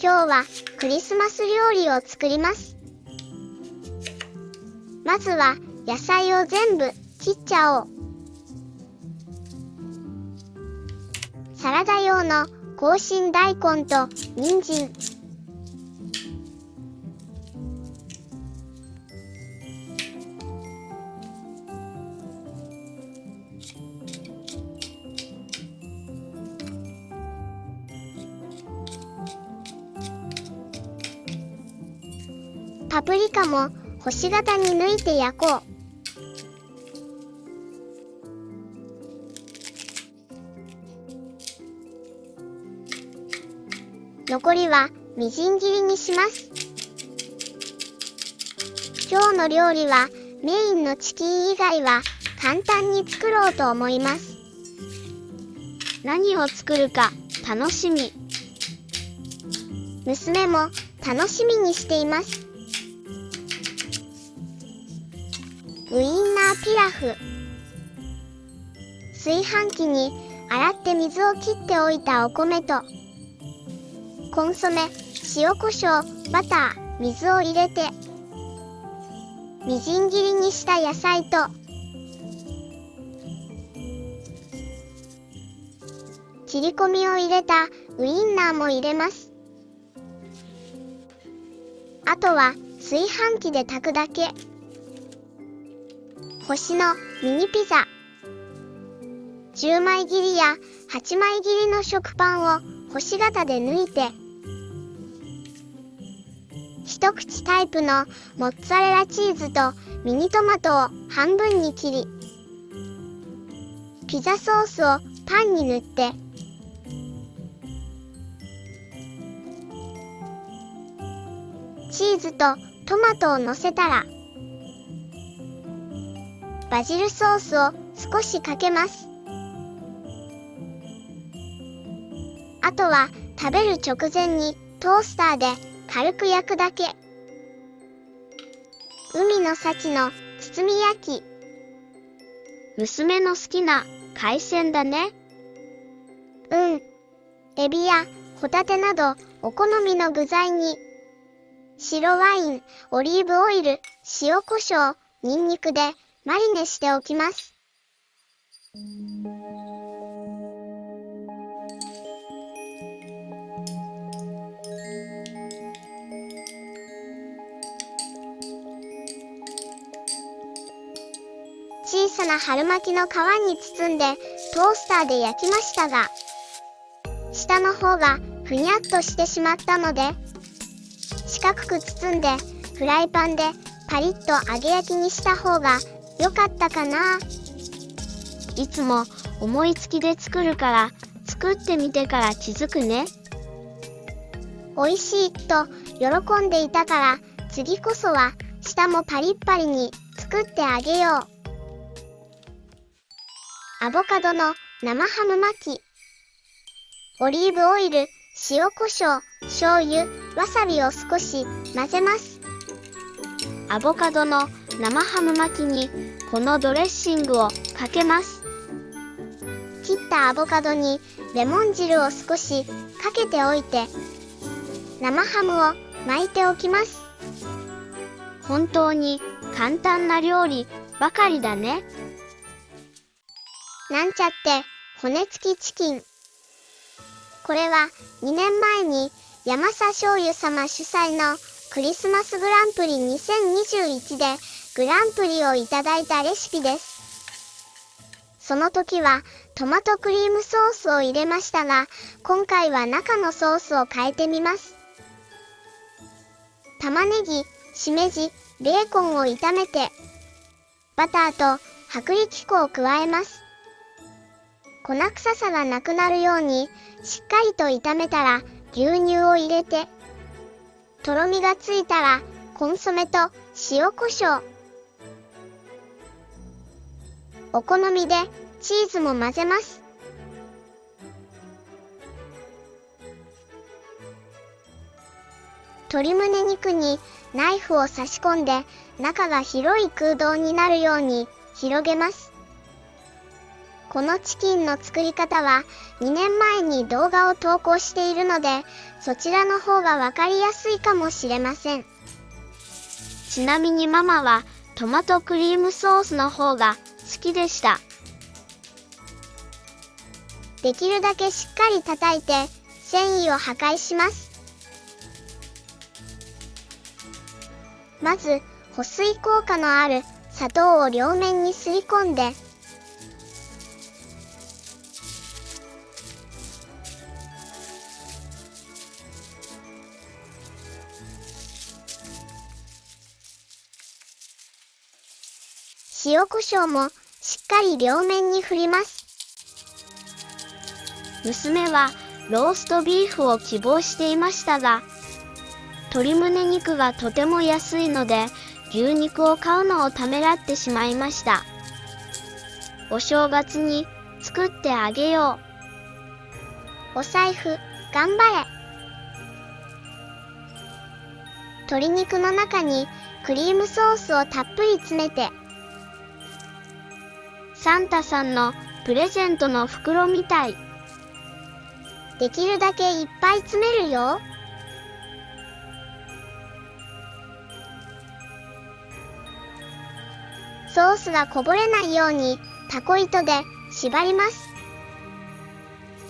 今日はクリスマス料理を作ります。まずは野菜を全部切っちゃおう。サラダ用の紅芯大根と人参、パプリカも星形に抜いて焼こう。残りはみじん切りにします。今日の料理はメインのチキン以外は簡単に作ろうと思います。何を作るか楽しみ。娘も楽しみにしています。ウインナーピラフ。炊飯器に洗って水を切っておいたお米とコンソメ、塩コショウ、バター、水を入れてみじん切りにした野菜と切り込みを入れたウインナーも入れます。あとは炊飯器で炊くだけ。星のミニピザ。10枚切りや8枚切りの食パンを星形で抜いて、一口タイプのモッツァレラチーズとミニトマトを半分に切り、ピザソースをパンに塗って、チーズとトマトを乗せたら、バジルソースを少しかけます。あとは食べる直前にトースターで軽く焼くだけ。海の幸の包み焼き。娘の好きな海鮮だね。エビやホタテなどお好みの具材に白ワイン、オリーブオイル、塩コショウ、ニンニクでマリネしておきます。小さな春巻きの皮に包んでトースターで焼きましたが、下の方がふにゃっとしてしまったので、四角く包んでフライパンでパリッと揚げ焼きにした方が良かったかな。いつも思いつきで作るから作ってみてから気づくね。美味しいと喜んでいたから次こそは下もパリッパリに作ってあげよう。アボカドの生ハム巻き。オリーブオイル、塩コショウ、醤油、わさびを少し混ぜます。アボカドの生ハム巻きにこのドレッシングをかけます。切ったアボカドにレモン汁を少しかけておいて、生ハムを巻いておきます。本当に簡単な料理ばかりだね。なんちゃって骨付きチキン。これは2年前に山佐醤油様主催のクリスマスグランプリ2021でグランプリをいただいたレシピです。その時はトマトクリームソースを入れましたが、今回は中のソースを変えてみます。玉ねぎ、しめじ、ベーコンを炒めて、バターと薄力粉を加えます。粉臭さがなくなるようにしっかりと炒めたら牛乳を入れて、とろみがついたらコンソメと塩コショウ、お好みでチーズも混ぜます。鶏胸肉にナイフを差し込んで、中が広い空洞になるように広げます。このチキンの作り方は2年前に動画を投稿しているので、そちらの方がわかりやすいかもしれません。ちなみにママはトマトクリームソースの方が好きでした。できるだけしっかり叩いて繊維を破壊します。まず保水効果のある砂糖を両面にすり込んで、塩コショウもしっかり両面に振ります。娘はローストビーフを希望していましたが、鶏胸肉がとても安いので牛肉を買うのをためらってしまいました。お正月に作ってあげよう。お財布頑張れ。鶏肉の中にクリームソースをたっぷり詰めて、サンタさんのプレゼントの袋みたい。できるだけいっぱい詰めるよ。ソースがこぼれないようにタコ糸で縛ります。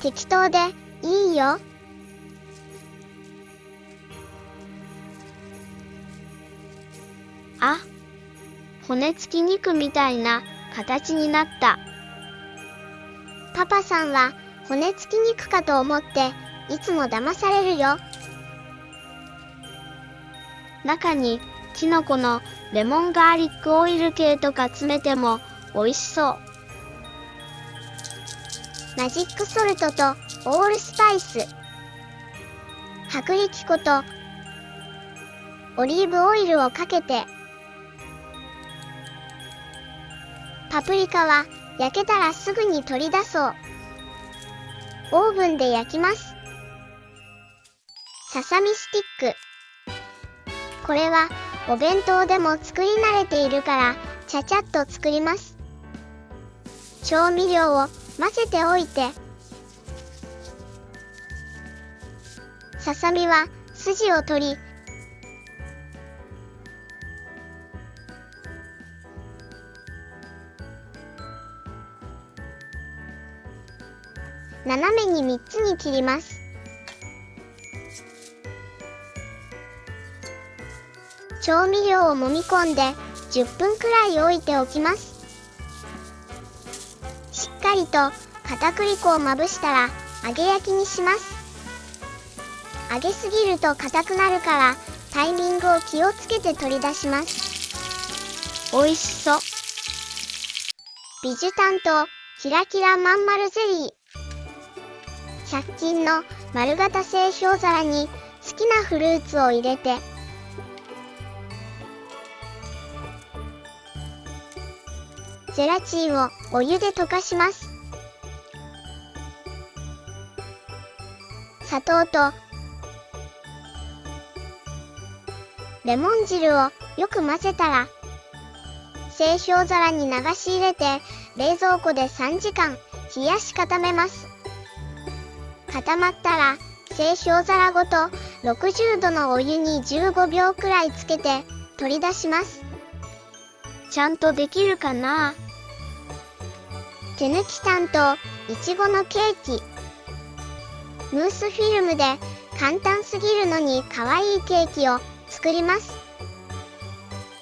適当でいいよ。あ、骨付き肉みたいな形になった。パパさんは骨付き肉かと思っていつも騙されるよ。中にキノコのレモンガーリックオイル系とか詰めても美味しそう。マジックソルトとオールスパイス、薄力粉とオリーブオイルをかけて、パプリカは焼けたらすぐに取り出そう。オーブンで焼きます。ささみスティック。これはお弁当でも作り慣れているからちゃちゃっと作ります。調味料を混ぜておいて、ささみは筋を取り、斜めに3つに切ります。調味料を揉み込んで10分くらい置いておきます。しっかりと片栗粉をまぶしたら揚げ焼きにします。揚げすぎると硬くなるからタイミングを気をつけて取り出します。おいしそう。ビジュタンとキラキラまん丸ゼリー。100均の丸型製氷皿に好きなフルーツを入れて、ゼラチンをお湯で溶かします。砂糖とレモン汁をよく混ぜたら、製氷皿に流し入れて冷蔵庫で3時間冷やし固めます。固まったら製氷皿ごと60度のお湯に15秒くらいつけて取り出します。ちゃんとできるかな？手抜き担当、いちごのケーキ。ムースフィルムで簡単すぎるのに可愛いケーキを作ります。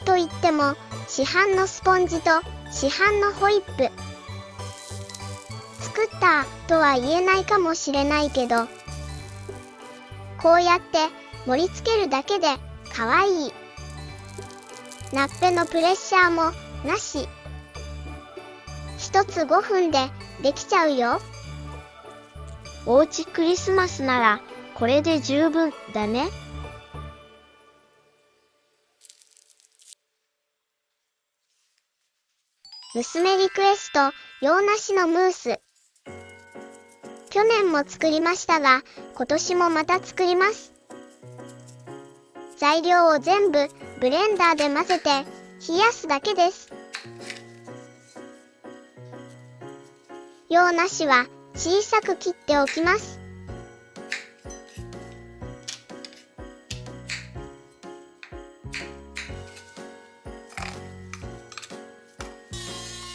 と言っても市販のスポンジと市販のホイップ。作ったとは言えないかもしれないけど、こうやって盛り付けるだけで可愛い。ナッペのプレッシャーもなし。一つ5分でできちゃうよ。おうちクリスマスならこれで十分だね。娘リクエスト、洋梨のムース。去年も作りましたが、今年もまた作ります。材料を全部ブレンダーで混ぜて冷やすだけです。洋梨は小さく切っておきます。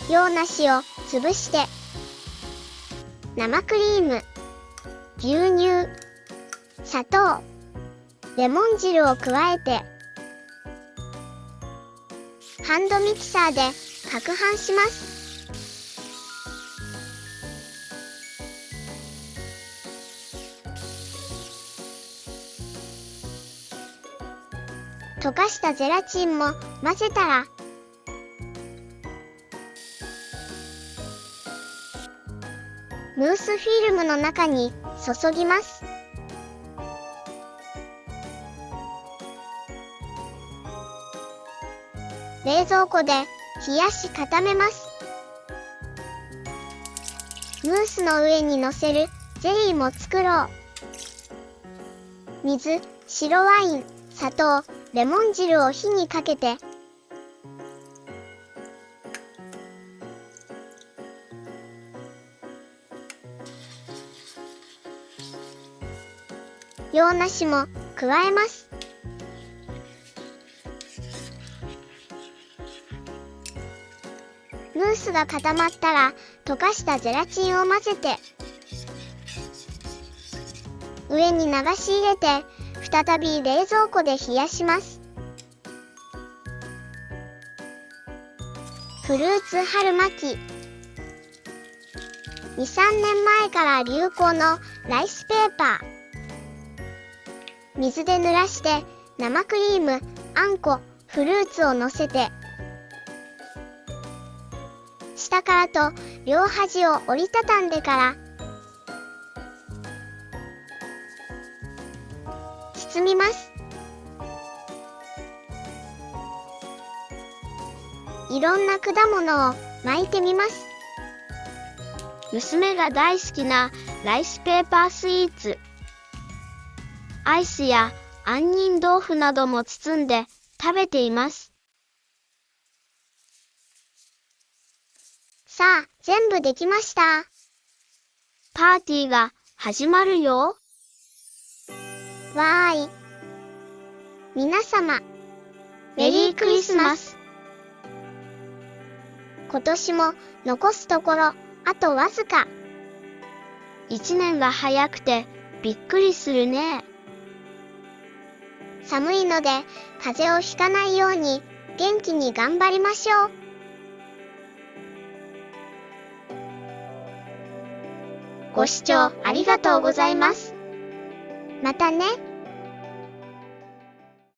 洋梨を潰して、生クリーム、牛乳、砂糖、レモン汁を加えて、ハンドミキサーで攪拌します。溶かしたゼラチンも混ぜたら、ムースフィルムの中に注ぎます。冷蔵庫で冷やし固めます。ムースの上に乗せるゼリーも作ろう。水、白ワイン、砂糖、レモン汁を火にかけて、洋梨も加えます。ムースが固まったら溶かしたゼラチンを混ぜて、上に流し入れて再び冷蔵庫で冷やします。フルーツ春巻き。2、3年前から流行のライスペーパー。水で濡らして生クリーム、あんこ、フルーツをのせて、下からと両端を折りたたんでから包みます。いろんな果物を巻いてみます。娘が大好きなライスペーパースイーツ。アイスや杏仁豆腐なども包んで食べています。さあ、全部できました。パーティーが始まるよ。わーい。皆様、メリークリスマス。今年も残すところ、あとわずか。一年が早くてびっくりするね。寒いので風邪をひかないように元気に頑張りましょう。ご視聴ありがとうございます。またね。